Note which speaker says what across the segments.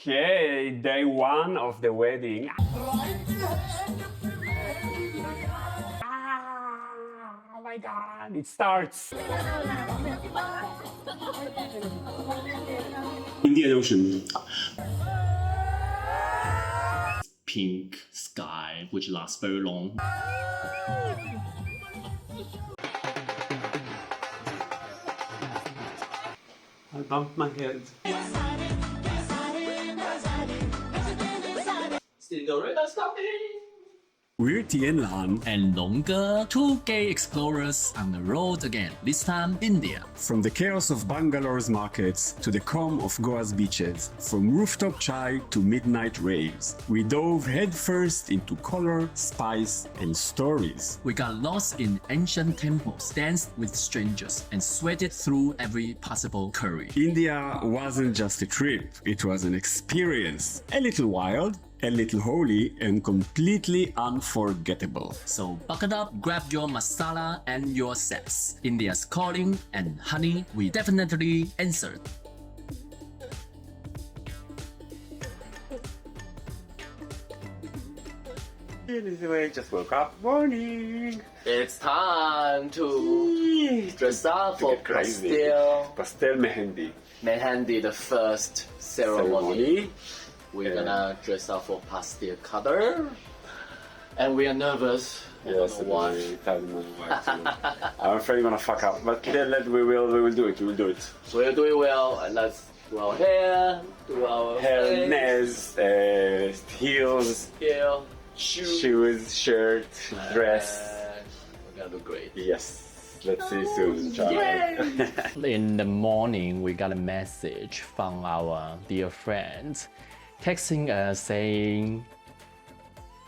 Speaker 1: Okay, day one of the wedding. Oh my God, it starts. Indian Ocean.
Speaker 2: Pink sky, which lasts very long.
Speaker 1: I bumped my head. We're Tianlan.
Speaker 2: And longer, two gay explorers on the road again, this time India.
Speaker 1: From the chaos of Bangalore's markets to the calm of Goa's beaches, from rooftop chai to midnight raves, we dove headfirst into color, spice, and stories.
Speaker 2: We got lost in ancient temples, danced with strangers, and sweated through every possible curry.
Speaker 1: India wasn't just a trip, it was an experience. A little wild, a little holy, and completely unforgettable.
Speaker 2: So buckle up, grab your masala and your sets. India's calling, and honey, we definitely answered.
Speaker 1: Anyway, just woke up. Morning.
Speaker 2: It's time to dress up for
Speaker 1: Crazy. Pastel Mehendi.
Speaker 2: Mehendi, the first ceremony. We're gonna dress up for pastel color, and we are nervous.
Speaker 1: Yes, why? I'm afraid I'm gonna fuck up, but then we will do it. We will do it.
Speaker 2: We'll do it well, and let's do our hair, do our
Speaker 1: Hair,
Speaker 2: face,
Speaker 1: nails, heels,
Speaker 2: heel, shoes,
Speaker 1: shoes, shirt, dress.
Speaker 2: We're gonna do great.
Speaker 1: Yes. Let's see soon, Charlie.
Speaker 2: In the morning, we got a message from our dear friends texting us saying,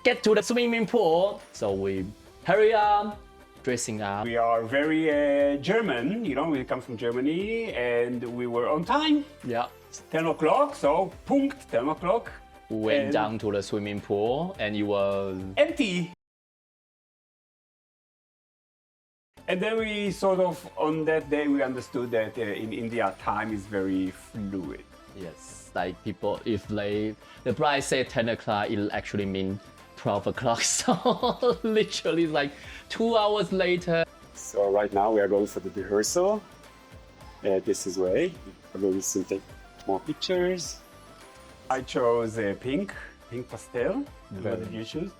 Speaker 2: get to the swimming pool. So we hurry up, dressing up.
Speaker 1: We are very German, you know, we come from Germany, and we were on time.
Speaker 2: Yeah.
Speaker 1: 10 o'clock, so punkt, 10 o'clock.
Speaker 2: We went
Speaker 1: And-
Speaker 2: down to the swimming pool and it was
Speaker 1: Empty. And then we sort of, on that day, we understood that in India, time is very fluid.
Speaker 2: yes. Like people, if the bride said 10 o'clock, it'll actually mean 12 o'clock. So literally like 2 hours later.
Speaker 1: So right now we are going for the rehearsal. This is way. I'm going to take more pictures. I chose pink pastel. What did you choose?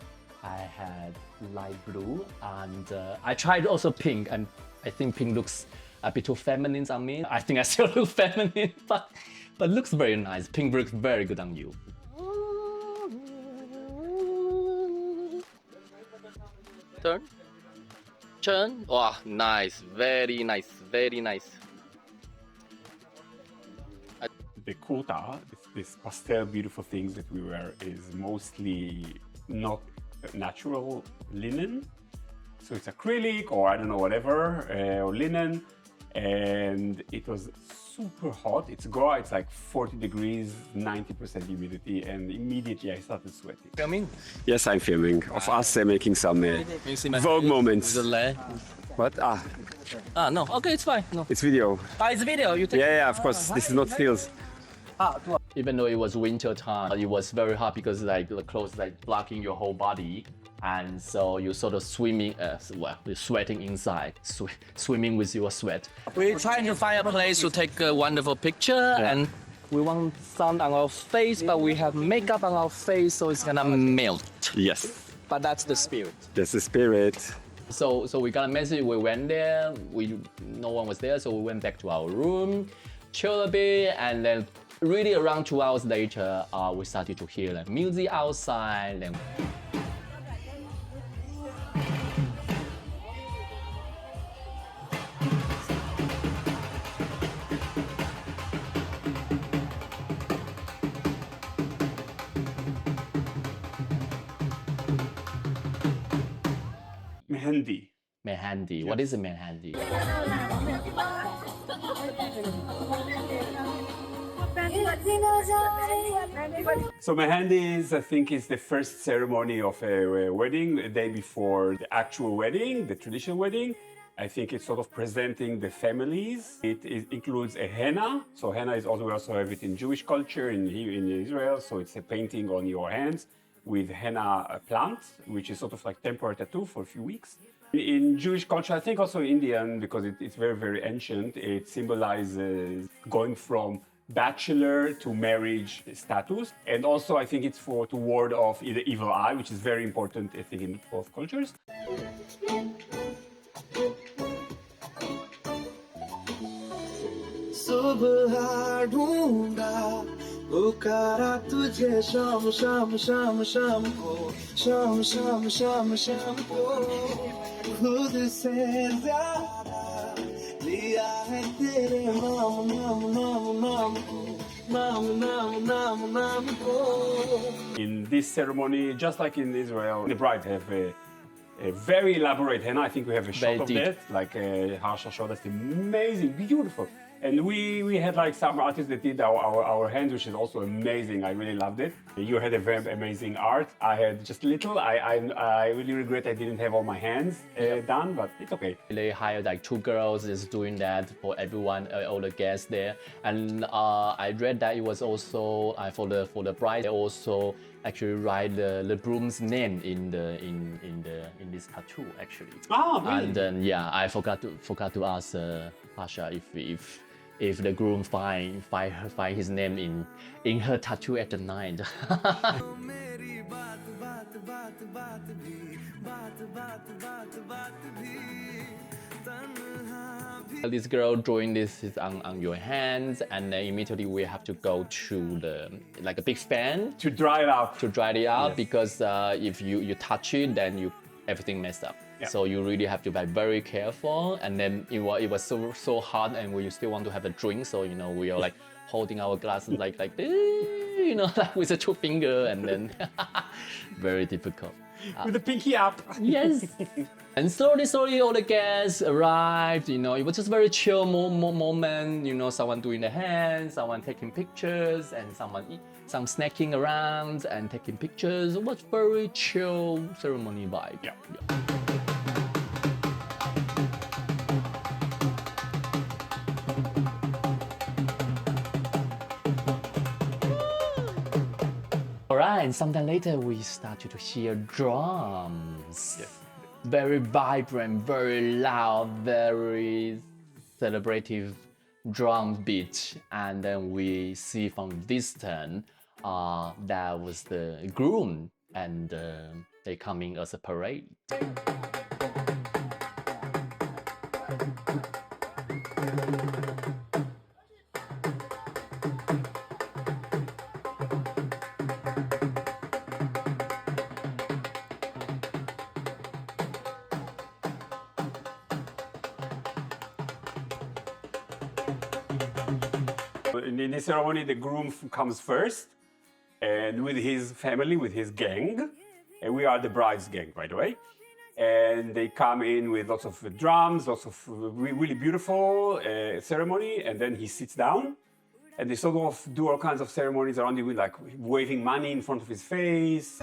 Speaker 2: I had light blue and I tried also pink, and I think pink looks a bit too feminine on me. I think I still look feminine, but looks very nice. Pink looks very good on you. Turn. Wow, nice. Very nice. Very nice.
Speaker 1: The kurta, this pastel beautiful things that we wear, is mostly not natural linen. So it's acrylic or I don't know, whatever, or linen. And it was super hot. It's Goa, it's like 40 degrees, 90% humidity, and immediately I started sweating.
Speaker 2: Filming?
Speaker 1: Yes, I'm filming of us making some Vogue moments. What?
Speaker 2: No. Okay, it's fine. No.
Speaker 1: It's video.
Speaker 2: It's video. You take.
Speaker 1: Yeah, of course. This is not stills.
Speaker 2: Even though it was winter time, it was very hot because like the clothes like blocking your whole body, and so you sort of swimming, you're sweating inside, swimming with your sweat. We're trying to find a place to take a wonderful picture, and we want sun on our face, but we have makeup on our face, so it's gonna melt.
Speaker 1: Yes,
Speaker 2: But that's the spirit.
Speaker 1: that's the spirit.
Speaker 2: So we got a message. We went there. No one was there, so we went back to our room, chilled a bit, and then really around 2 hours later, we started to hear like music outside. And
Speaker 1: Mehendi.
Speaker 2: Mehendi. What is a Mehendi?
Speaker 1: So Mehendi is, I think, is the first ceremony of a wedding, the day before the actual wedding, the traditional wedding. I think it's sort of presenting the families. It includes a henna. So henna is also, we also have it in Jewish culture here in Israel. So it's a painting on your hands with henna plant, which is sort of like temporary tattoo for a few weeks. In Jewish culture, I think also Indian, because it's very, very ancient, it symbolizes going from bachelor to marriage status. And also I think it's to ward off the evil eye, which is very important, I think, in both cultures.
Speaker 3: सुबह ढूंढा पुकारा तुझे शाम शाम शाम शाम को शाम शाम शाम शाम को खुद से ज्यादा लिया है तेरे नाम नाम नाम नाम को नाम नाम नाम नाम को.
Speaker 1: In this ceremony, just like in Israel, the bride have a very elaborate henna. I think we have a shot of that, like Harsha showed us, amazing, beautiful. And we had like some artists that did our hands, which is also amazing. I really loved it. You had a very amazing art. I had just little. I really regret I didn't have all my hands done, but it's okay.
Speaker 2: They hired like 2 girls is doing that for everyone, all the guests there. And I read that it was also for the bride. They also actually write the groom's name in this tattoo actually.
Speaker 1: Ah, really?
Speaker 2: And then yeah, I forgot to ask Pasha if the groom find his name in her tattoo at the night. This girl drawing this is on your hands, and then immediately we have to go to like a big fan
Speaker 1: To dry it out.
Speaker 2: yes. Because if you touch it, then everything messed up.
Speaker 1: Yeah.
Speaker 2: So you really have to be very careful. And then it was so hot, and we still want to have a drink. So we are like holding our glasses like this, like with the 2 fingers, and then very difficult.
Speaker 1: With the pinky up.
Speaker 2: Yes. And slowly all the guests arrived. It was just very chill moment. Someone doing the hands, someone taking pictures, and some snacking around and taking pictures. It was very chill ceremony vibe.
Speaker 1: Yeah.
Speaker 2: Alright, and sometime later we started to hear drums.
Speaker 1: Yes.
Speaker 2: Very vibrant, very loud, very celebrative drum beat. And then we see from distance that was the groom, and they coming as a parade.
Speaker 1: In this ceremony, the groom comes first, and with his family, with his gang, and we are the bride's gang, by the way. And they come in with lots of drums, lots of really beautiful ceremony, and then he sits down, and they sort of do all kinds of ceremonies around him, with like waving money in front of his face.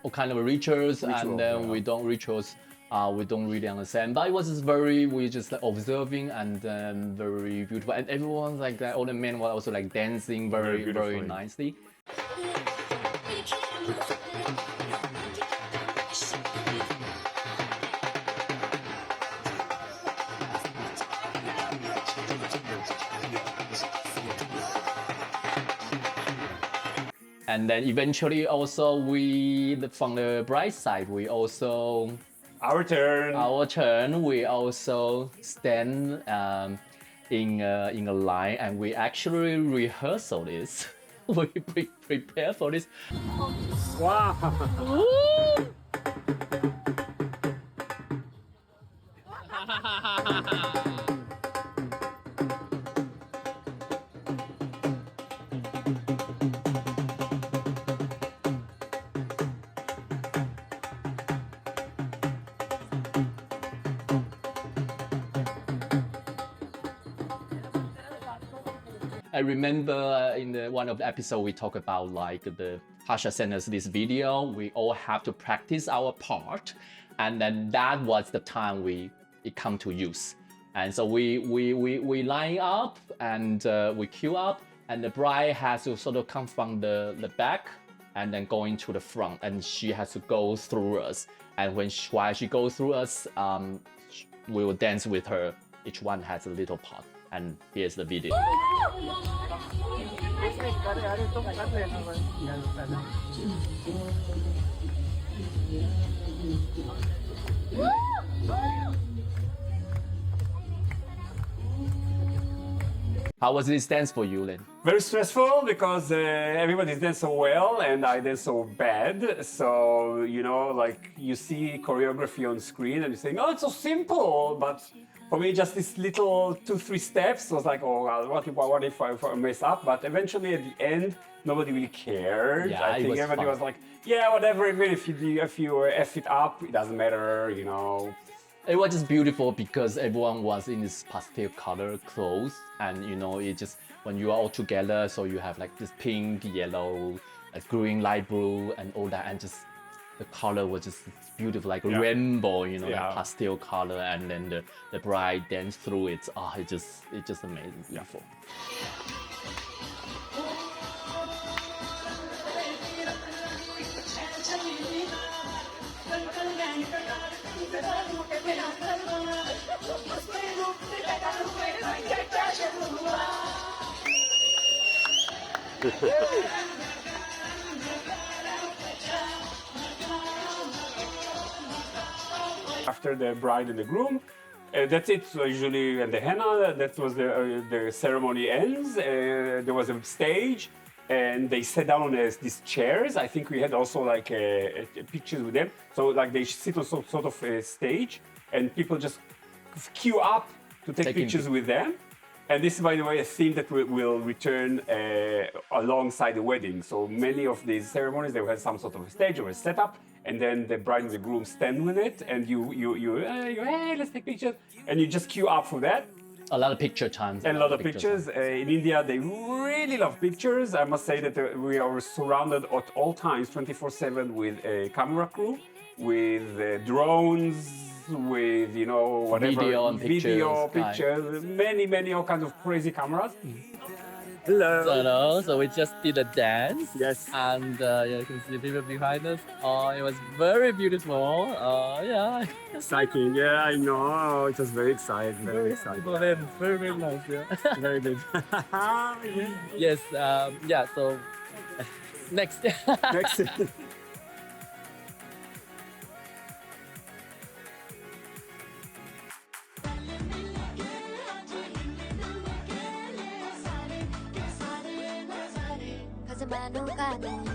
Speaker 2: All kind of rituals, and then we don't really understand. But it was just we just like observing, and then very beautiful. And everyone like that, all the men were also like dancing very nicely. And then eventually also from the bride side, we also
Speaker 1: Our turn.
Speaker 2: We also stand in a line, and we actually rehearsal this. We prepare for this.
Speaker 1: Wow.
Speaker 2: I remember in one of the episodes we talk about like the Hasha sent us this video. We all have to practice our part, and then that was the time it come to use. And so we line up and we queue up, and the bride has to sort of come from the back and then going to the front, and she has to go through us. And while she goes through us, we will dance with her. Each one has a little part, and here's the video. How was this dance for you, Len?
Speaker 1: Very stressful because everybody dance so well and I dance so bad. So, you know, like you see choreography on screen and you think, oh, it's so simple. But for me, just this little 2-3 steps was like, oh, what if I mess up? But eventually at the end, nobody really cared.
Speaker 2: Yeah,
Speaker 1: I think
Speaker 2: was
Speaker 1: everybody
Speaker 2: fun.
Speaker 1: was like, yeah, whatever, even if you F it up, it doesn't matter, you know.
Speaker 2: It was just beautiful because everyone was in this pastel color clothes, and you know, it just when you are all together, so you have like this pink, yellow, green, light blue, and all that, and just the color was just beautiful, like a rainbow, you know, like pastel color, and then the bride danced through it. Oh, it just amazing, beautiful.
Speaker 1: After the bride and the groom, that's it. So usually, and the henna, that was the ceremony ends. There was a stage, and they sat down on these chairs. I think we had also like pictures with them. So like they sit on some sort of a stage, and people just queue up to take pictures with them. And this is, by the way, a theme that will return alongside the wedding. So many of these ceremonies, they will have some sort of a stage or a setup, and then the bride and the groom stand with it, and you hey, let's take pictures, and you just queue up for that.
Speaker 2: A lot of picture times.
Speaker 1: And a lot of pictures. In India, they really love pictures. I must say that we are surrounded at all times, 24/7, with a camera crew, with drones, with, you know, whatever.
Speaker 2: Video,
Speaker 1: pictures, many all kinds of crazy cameras.
Speaker 2: Hello. So we just did a dance.
Speaker 1: Yes.
Speaker 2: And you can see people behind us. Oh, it was very beautiful. Yeah.
Speaker 1: Exciting, yeah, I know. It was very exciting, very exciting.
Speaker 2: Very nice. Yeah.
Speaker 1: Very good.
Speaker 2: Yes. Yeah. So next.
Speaker 1: Next.
Speaker 4: Cause I'm